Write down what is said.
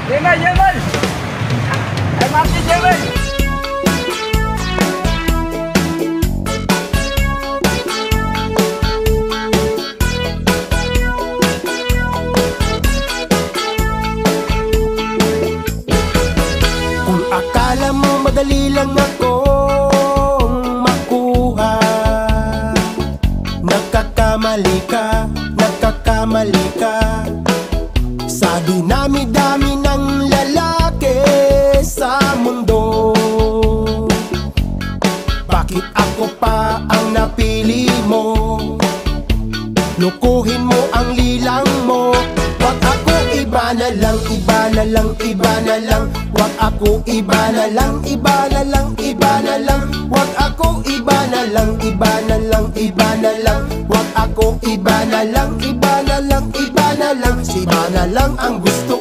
Jemel, Jemel! MRT Jemel! Kung akala mo madali lang akong makuha, nagkakamali ka, nagkakamali ka. Sa dinami-dami ng lalaki sa mundo, bakit ako pa ang napili mo? Lukuhin mo ang lilang mo. Wag ako iba na lang, iba na lang, iba na lang. Wag ako iba na lang, iba na lang, iba na lang. Wag ako iba na lang, iba na lang, iba na lang. Wag ako iba na lang, iba na lang, iba na lang. Si iba na lang ang gusto